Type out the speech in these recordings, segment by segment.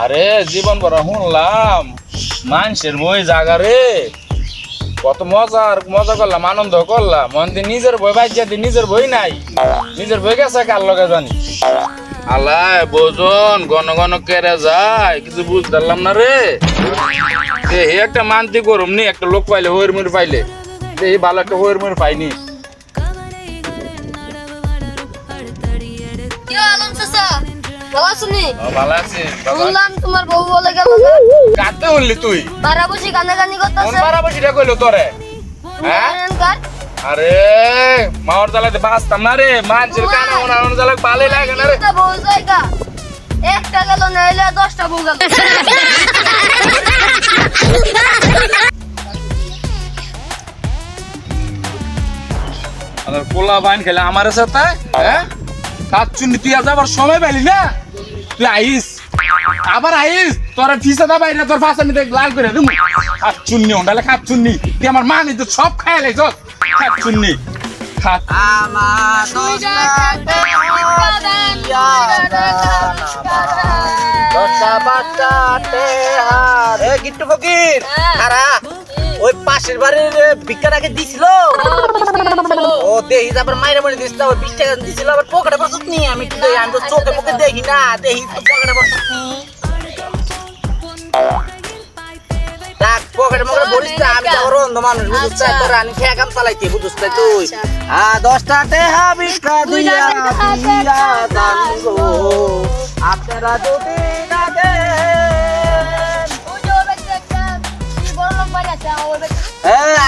আরে জীবন ভরা শুনলাম মানুষের বই জাগা রে কত মজা করলাম আনন্দ করলাম মন্দি নিজের বই বাজ্যা দি নিজের বই নাই নিজের বই গেছে কার লগে জানি আলাই বোজন ঘন ঘন কেড়ে যায় কিছু বুঝতে পারলাম না রে একটা মানতি করুম নি একটা লোক পাইলে হইর মুড় পাইলে এই ভালো একটা হইর মুড় পাইনি ভালো আছি ভালো আছি শুনলাম তোমার বউ বলে গেল কাতে উঠলি তুই বারাবসি গানাগানি কোন করতেছে বারাবসিটা কইলো তোরে হ্যাঁ আরে মাওর জ্বালাতে বাঁচতাম না রে মানুষের কানে ওনার জ্বালা ভালোই লাগে না রে বউ জায়গা একটা গেল না এলে 10টা বউ গেল আর পোলা বাইন খেলে আমার সাথে হ্যাঁ কাচ্চুনি তুই আজ আবার সময় পাইলি না তুই আইস আবার আইস তোর ফিসা দা বাইরে তোর ফাঁসা নিতে লাল করে দিমু কাচ্চুনি ওন্ডালে কাচ্চুনি তুই আমার মা নিতে সব খাই লাইছ কাচ্চুনি খাত আমার দশটা বাচ্চাতে হারে গিট্টু ফকির আরা ওই পাশের বাড়ির ভিক্ষাটাকে দিছিল ও দেহি তারপর মাইরে মরে দিছিল ওই 20 টাকা দিছিল আবার পকেটে বসত নি আমি তো আমি তো চোখে মুখে দেখি না দেহি তো পকেটে বসত নি টাক পকেটে মুখে বলিস না আমি তো অন্ধ মানুষ বুঝছ তোর আমি ঠেকাম চালাইতে বুঝছ তুই 10টা টাকা ভিক্ষা দিয়া দাঙ্গো আপনারা যদি না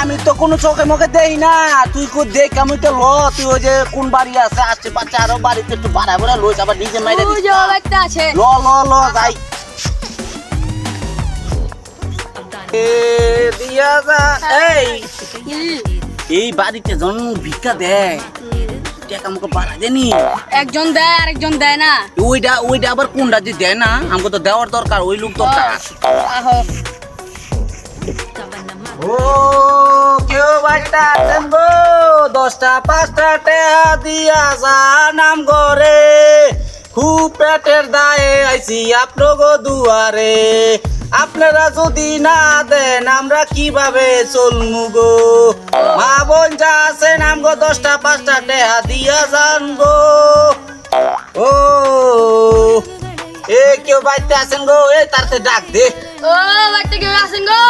আমি তো কোনো চোখে মুখে দেই না তুই কো দেখ আমি তো ল তুই ওই যে কোন বাড়ি আছে আশেপাশে আরো বাড়িতে একটু বাড়া বাড়া লইস আবার নিজে মাইরে দিস ল ল ল যাই দিয়া যা এই বাড়িতে জন ভিক্ষা দেয় টাকা আমাকে বাড়া দেনি একজন দেয় আরেকজন দেয় না ওইটা আবার কোনটা যে দেয় না আমাকে তো দেওয়ার দরকার ওই লোক দরকার ও কেউ বাচ্চা দেবো 10টা 5টা টাকা দিয়া যা নাম করে খুব পেটের দায়ে আইছি আপনাগো দুয়ারে আপনারা যদি না দেন আমরা কিভাবে চলমু গো মা বোন যা আছে নাম গো 10টা 5টা টাকা দিয়া যান গো ও এ কেউ বাড়িতে আছেন গো এই তারতে ডাক দে ও বাড়িতে কেউ আছেন গো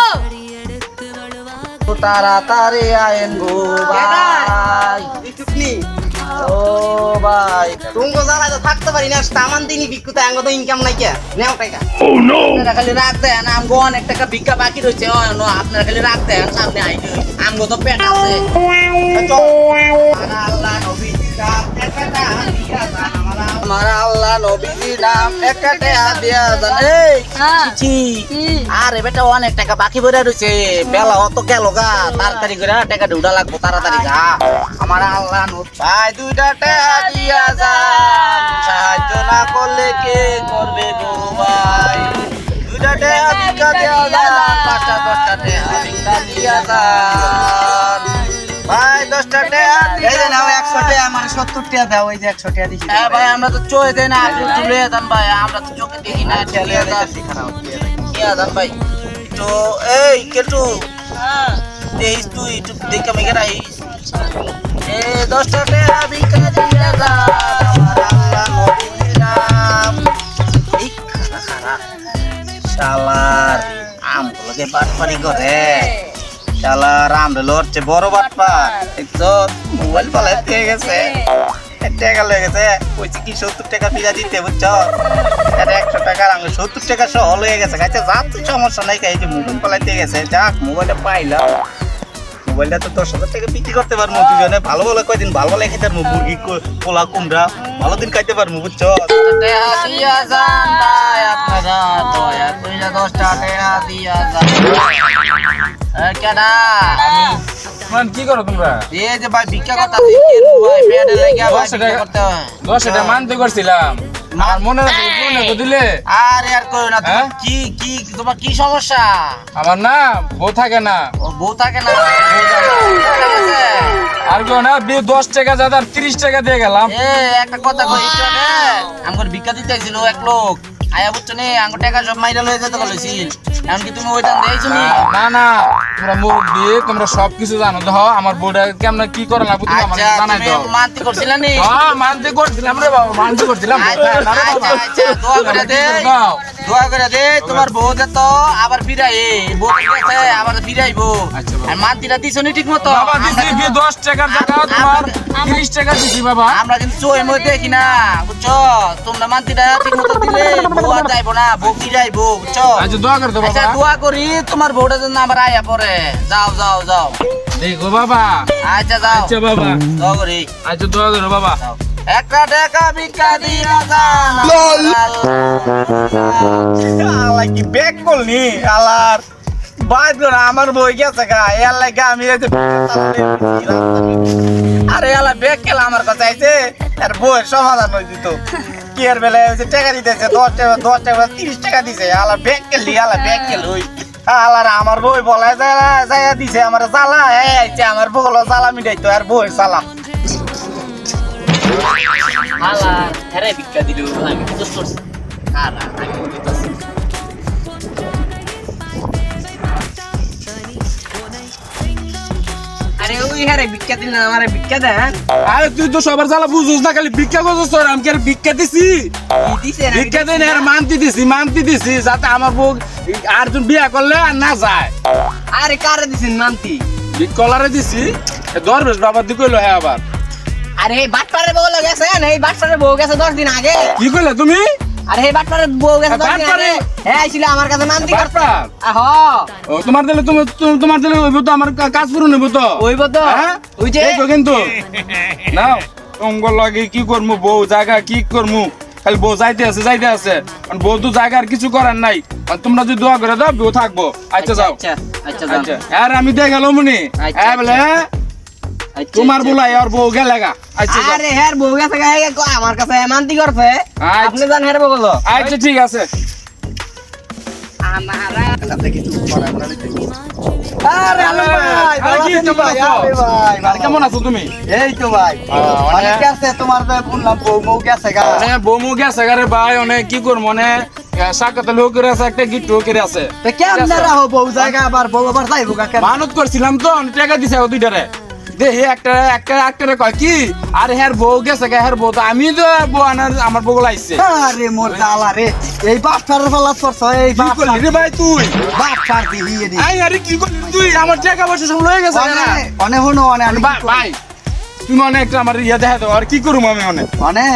তাড়াতাড়ি আয়েন গো ভাই ও ভাই তুমি জ্বালা তো থাকতে পারি না সামান দিনই ভিক্ষুতে আঙ্গ তো ইনকাম নাই কে নেও টাকা আপনারা খালি রাখ দেন আমগো অনেক টাকা ভিক্ষা বাকি রয়েছে আপনারা খালি রাখ দেন সামনে আইলে আমগো তো পেট আছে আল্লাহ নবীজির নাম একটা দিয়া জান আমার আল্লাহ নবীজির নাম একটা দিয়া জান এই ছি আরে বেটা অনেক টাকা বাকি পড়ে রয়েছে বেলা অত গেল গা তাড়াতাড়ি করে টাকা ঢুডা লাগবো তাড়াতাড়ি গা আমার আল্লাহ ভাই 2টা টাকা দিয়া যান সাহায্য না করলে কে করবে গো ভাই 2টা টাকা ভিক্ষা দিয়া যান 5টা 10টা টাকা ভিক্ষা দিয়া যান ভাই 10টা টাকা এই যে নাও 100 টাকা মানে 70 টাকা দাও এই যে 100 টাকা দিছি হ্যাঁ ভাই আমরা তো চোখে দেই না আপনি তুলে দেন ভাই আমরা তো চোখে দেখি না চলে দেন ভাই তো এই কেটু হ্যাঁ দেখিস তুই একটু দেখে মেঘে রাখিস 10টা টাকা ভিক্ষা দিয়া যা আমার আল্লাহ নবীর নাম এই খারা শালার আমগুলোকে বাটপারি করে শালার আমরে লড়ছে বড় বাটপার একটু মোবাইল পালাই দিয়ে গেছে টাকা লেগে গেছে কইছি কি 70 টাকা ফিরা দিতে বুঝছ 100 টাকা আমি 70 টাকা সহ হয়ে গেছে কাছে যাচ্ছে সমস্যা নাই এই যে মোবাইল পালাই দিয়ে গেছে যাক মোবাইলটা পাইলাম মোবাইলটা তো 10,000 টাকা বিক্রি করতে পারবো দুজনে ভালো ভালো কয়দিন ভালো ভালো খেতে পারবো মুরগি পোলা কুমড়া ভালো দিন খাইতে পারবো বুঝছো আপনারা 10টা টাকা দিয়া কেডা মান কি করো তোমরা এই যে ভাই ভিক্ষা কথা ভাই পেটে লাগা ভাই ভিক্ষা করতে হয় 10টা মানতে করছিলাম আর মনে দিলে আর আর কই না তুমি কি তোমার কি সমস্যা আমার না বউ থাকে না ও বউ থাকে না আর কেউ না 10 টাকা যাদার 30 টাকা দিয়ে গেলাম একটা কথা কই আমগর ভিক্ষা দিতে আইছিল এক লোক আয়া বুঝছো নে আঙ্গুর টাকা সব মাইরা লয়ে যেতে বলেছিল এখন কি তুমি ওই দাম দেইছো নি না না তোমরা মুখ দিয়ে তোমরা সবকিছু জানো তো আমার বউটা কেমন কি করে লাগবে তুমি আমাকে আচ্ছা জানাই তুমি দাও মানতে করছিলা নি হ্যাঁ মানতে করছিলাম রে বাবা মানতে করছিলাম আচ্ছা দোয়া করে দে তোমার বউ তো আবার ফিরাই বউ গেছে আবার ফিরাইবো আচ্ছা বাবা। আর মানতিটা দিছো নি ঠিক মতো বাবা দিছি 10 টাকার জায়গা তোমার 30 টাকা দিছি বাবা আমরা কিন্তু চোখের মধ্যে দেখি না বুঝছো তোমরা মানতিটা ঠিক মতো দিলে বউ আর যাইবো না বউ ফিরাইবো বুঝছো আচ্ছা দোয়া করে দাও আচ্ছা বাবা দোয়া করি তোমার বউটা যেন আবার আয়া পরে যাও যাও যাও দেখো বাবা আচ্ছা যাও আচ্ছা বাবা দোয়া করি আচ্ছা দোয়া করো বাবা যাও একটা টাকা ভিক্ষা দিয়া যান আল্লাহ কি ব্যাক করলি আল্লাহর বাইর করে আমার বই গেছে গা এর লাগে আমি এই যে আরে আল্লাহ ব্যাক কেলা আমার কাছে আইছে আর বইয়ের সমাধান হয়ে দিত কি এর বেলায় হচ্ছে টাকা দিতেছে 10 টাকা 30 টাকা দিছে আল্লাহ ব্যাক কেলি আল্লাহ ব্যাক কেল ওই আল্লাহ আমার বই বলায় যায় দিছে আমার জ্বালা আইছে আমার বগল জ্বালা মিটাইতো আর বইয়ের জ্বালা হালা হেরে ভিক্ষা দিল আমি কি দোষ করছি হালা আমি বলতেছি আরে ওই হেরে ভিক্ষা দিল না আমারে ভিক্ষা দেন আরে তুই তো সবার জ্বালা বুঝছিস না খালি ভিক্ষা করছিস তোর আমি কি আর ভিক্ষা দিছি কি দিছে না ভিক্ষা দেন আর মানতি দিছি যাতে আমার বউ আর তুমি বিয়া করলে আর না যায় আরে কারে দিছেন মানতি কলারে দিছি দরবেশ বাবা দি কইলো হ্যাঁ আবার আরে এই বাটপাড়ের বউ গেছে না এই বাটপাড়ের বউ গেছে 10 দিন আগে কি কইলে তুমি আরে এই বাটপাড়ের বউ গেছে 10 দিন বাটপাড়ে? আগে হ্যাঁ আইছিল আমার কাছে মানতি করতে বাটপাড়? আহ ও তোমার দিলে তোমার দিলে হইব তো আমার কাজ পুরো নেব তো হইব তো হ্যাঁ? ওই যে দেখো কিন্তু নাও তোমার লাগে কি করমু বউ জায়গা কি করমু খালি বউ যাইতে আছে কারণ বউ তো জায়গা আর কিছু করার নাই আর তোমরা যদি দোয়া করে দাও বউ থাকবো আচ্ছা যাও আচ্ছা আচ্ছা আচ্ছা আর আমি দেখালো মনি আচ্ছা, হ্যাঁ বলে আচ্ছা, তোমার আচ্ছা। বলাই আর বউ গেলেগা আচ্ছা যাও। আরে হ্যাঁ বউ গেছে আমার কাছে মানতি করছে আচ্ছা। আপনি জান হ্যাঁ বউ আচ্ছা ঠিক আছে আরে আলম ভাই আরে কি ভালো আছেন তোমরা ভাই আছো? আরে ভাই আরে কেমন আছো তুমি এই তো ভাই অনেক আছে তোমার তো বললাম বউ গেছে গা মানে বমু গেছে গারে ভাই অনেক কি করবো মানে সাকাতে লোক করে আছে একটা গিট করে আছে তো কেমন রাহো বউ জায়গা আবার বউ আবার যাইবো কাকে মানত করছিলাম তো অনেক টাকা দিছে ও দুইটারে দেখি একটা কয় কি আরে হ্যার বউ গেছে গা হ্যার বউ তো আমি তো বউ আনার আমার বউ লাইছে আরে মোর জালা রে এই বাপটার ফলাস করছ এই কি করলি রে ভাই তুই বাপটার দিহি এদি আই আরে কি করলি তুই আমার টাকা পয়সা সব লয়ে গেছে না অনে হনো অনে আমি ভাই তুমি অনেক একটা আমার ইয়া দেখা দাও আর কি করবো আমি অনেক অনে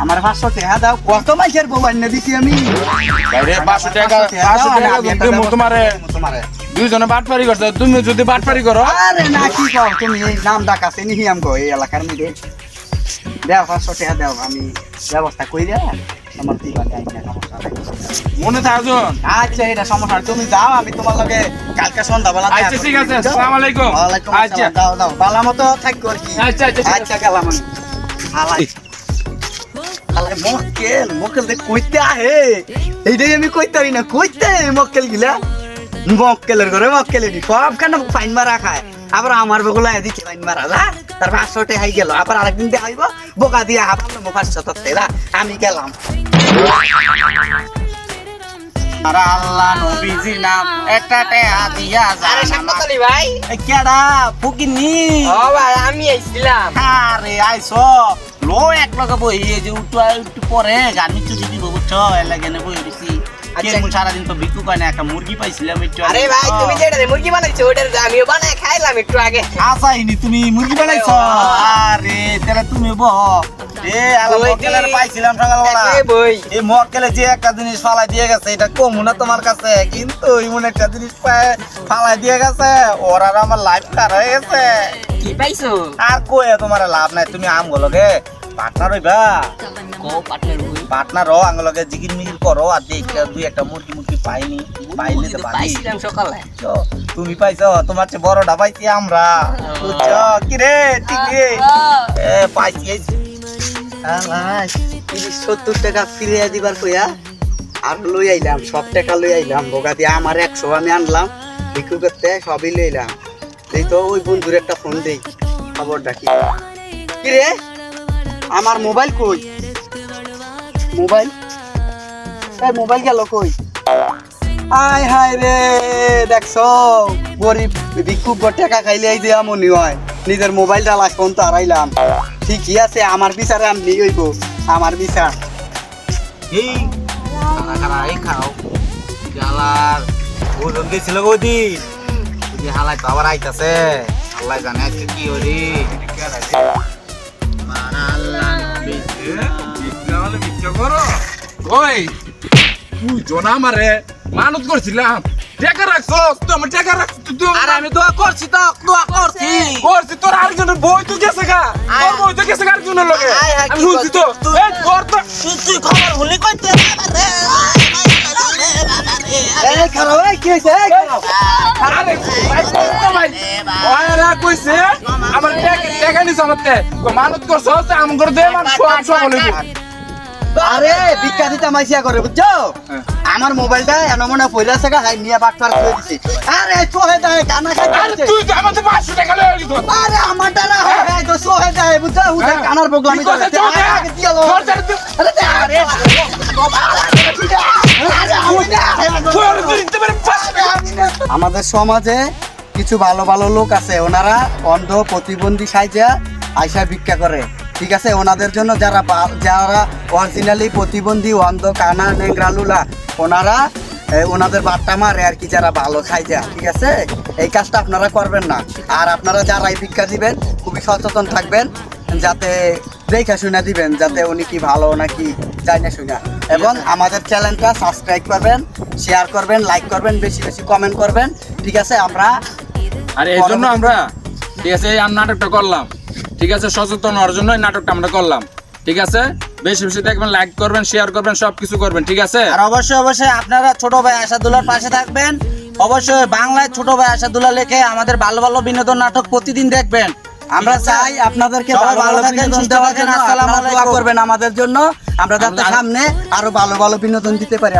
আমার 500 টাকা দাও কত মাইছের বউ আইনা দিছি আমি আরে 500 টাকা দিমু তোমারে তোমারে দুইজনে বাটপারি করছে তুমি যদি বাটপারি করো আরে না কি কও তুমি এই নাম ডাকাছে নিহি আমগো এই এলাকার মধ্যে দাও 500 টাকা দাও আমি ব্যবস্থা কই দিয়া আমার দিবা যাই না সমস্যা নাই। মনে থাকজন আচ্ছা এটা সমস্যা নাই, তুমি যাও আমি তোমার লগে কালকে সন্ধ্যাবেলা দেখা আচ্ছা ঠিক করবো, আছে বুঝছো? আসসালামু আলাইকুম ওয়ালাইকুম আচ্ছা আসসালাম, দাও দাও ভালো মতো থাকো আর কি আচ্ছা আচ্ছা ঠিক আছে। আচ্ছা গেলাম আমি হালাই হালাই মক্কেল দে কইতে আহে এইটাই আমি কইতারি না কইতে মক্কেল গিলা মক্কেলের ঘরে মক্কেলের সব কেন ফাইন মারা খায় আবার আমার বগুলা এদিকে ফাইন মারা যা তার 500 টাকা গেল আবার আরেকদিন দেখাইব বোকা দিয়া আবার 500 টাকা আমি গেলাম আরে আল্লাহ নবীজি নাম একটা টাকা দিয়া আরে সাম্পাতালি ভাই কেডা ফুকিনি ও ভাই আমি আইছিলাম আরে আইছো লো এক লগে বই এই যে একটু পরে গানি চুরি দিব বুঝছো এর লাগে নে বই দিছি আচ্ছা। কেমন সারাদিন তো বিকু কয় না একটা মুরগি পাইছিলাম একটু আরে ভাই তুমি যেটা মুরগি বানাইছো ওটার আমিও বানাই খাইলাম একটু আগে আসাইনি তুমি মুরগি বানাইছো আরে তাহলে তুমি বহ এ আলো ওই যে- মক্কেলের পাইছিলাম সকালবেলা এ বই এই মক্কেলে যে একটা জিনিস ফালাই দিয়ে গেছে এটা কমু না তোমার কাছে কিন্তু এমন একটা জিনিস ফালাই দিয়ে গেছে ওর আর আমার লাইফ কার হয়ে গেছে কি পাইছো আর কয়ে তোমার লাভ নাই তুমি আমগুলোকে পার্টনার হইবা কো পার্টনার বই পার্টনার হও আঙ্গুলোকে জিগির মিগির করো আর দুই একটা মুরগি পাইনি পাইলে তো পাই পাইছিলাম সকালে তুমি পাইছো তোমার চেয়ে বড়টা পাইছি আমরা বুঝছো কি রে ঠিক রে এ পাইছি এই 70 টাকা ফিরিয়ে দিবার কইয়া আর লই আইলাম সব টাকা লই আইলাম বোকা দিয়ে আমার 100 আমি আনলাম বিক্রি করতে সবই লইলাম এই তো ওই বন্ধুর একটা ফোন দেই খবর ডাকি কি রে আমার মোবাইল কই মোবাইল এই মোবাইল গেল কই আয় হায় রে দেখছো গরিব ভিক্ষুক টাকা খাইলে এই যে এমনই হয় নিজের মোবাইলটা লাস্ট পর্যন্ত হারাইলাম ঠিকই আছে আমার বিচারে আমি নিয়ে হইব আমার বিচার এই খারা খারা এই খাও গালার ওজন গেছিল ওদিন ওই যে হালাই তো আবার আইতাছে আল্লাহ জানে আজকে কি হরি মারা আল্লাহ নবী ভিক্ষা করো ওই তুই জনা আমারে মানত করছিলাম টাকা রাখছো তুই আমার টাকা রাখছো তুই আরে আমি দোয়া করছি তো দোয়া করছি করছি তোর আরেকজনের বই তো গেছে গা তোর বই তো গেছে আরেকজনের লগে আয়, আয়, আমি কি শুনছি তো করছিস? এই তোর তো তুই খবর ভুলি কইতে এই খারাপ এই কি হয়েছে এই খারাপ আরে ভাই তো ভাই ওরা কইছে আমার টাকা নিছ আমাতে মানত করছো আম করে দে মান সব সব বলিবি আরে ভিক্ষা দিতে মাইসিয়া করে বুঝছো আমার মোবাইলটা এমন মনে পয়লা টাকা হাই নিয়ে বাটপার করে দিছি আরে চোহে দেয় কানা আরে খাইতে তুই তো আমাতে 500 টাকা লয়ে দিছ আরে আমার দ্বারা হয় তো চোহে দেয় বুঝছো হুদা কানার বগলামি করে আগে দিও আরে দে আরে আমাদের সমাজে কিছু ভালো ভালো লোক আছে ওনারা অন্ধ প্রতিবন্ধী সাইজা আইসা ভিক্ষা করে ঠিক আছে ওনাদের জন্য যারা যারা অরিজিনালি প্রতিবন্ধী অন্ধ কানা নেংরা লুলা ওনারা ওনাদের বাট্টা মারে আর কি যারা ভালো খাই যা ঠিক আছে এই কাজটা আপনারা করবেন না আর আপনারা যারাই ভিক্ষা দিবেন খুবই সচেতন থাকবেন যাতে দেখা শুনে দিবেন যাতে উনি কি ভালো নাকি যাই না শুনে এবং আমাদের চ্যানেলটা সাবস্ক্রাইব করবেন শেয়ার করবেন লাইক করবেন বেশি বেশি কমেন্ট করবেন ঠিক আছে আমরা আর এই জন্য আমরা ঠিক আছে এই নাটকটা করলাম ঠিক আছে সচেতন হওয়ার জন্য এই নাটকটা আমরা করলাম ঠিক আছে বেশি বেশি দেখবেন লাইক করবেন শেয়ার করবেন সবকিছু করবেন ঠিক আছে আর অবশ্যই অবশ্যই আপনারা ছোট ভাই আশাদুল্লাহর পাশে থাকবেন অবশ্যই বাংলায় ছোট ভাই আশাদুল্লাহ লেখে আমাদের ভালো ভালো বিনোদন নাটক প্রতিদিন দেখবেন আমরা চাই আপনাদেরকে সবাই ভালো ভালো ভালো থাকেন, বিনোদন সুস্থ দেওয়ার থাকেন, জন্য আসসালামু আপনারা দোয়া আলাইকুম। করবেন আমাদের জন্য আমরা যাতে সামনে আরো ভালো ভালো বিনোদন দিতে পারি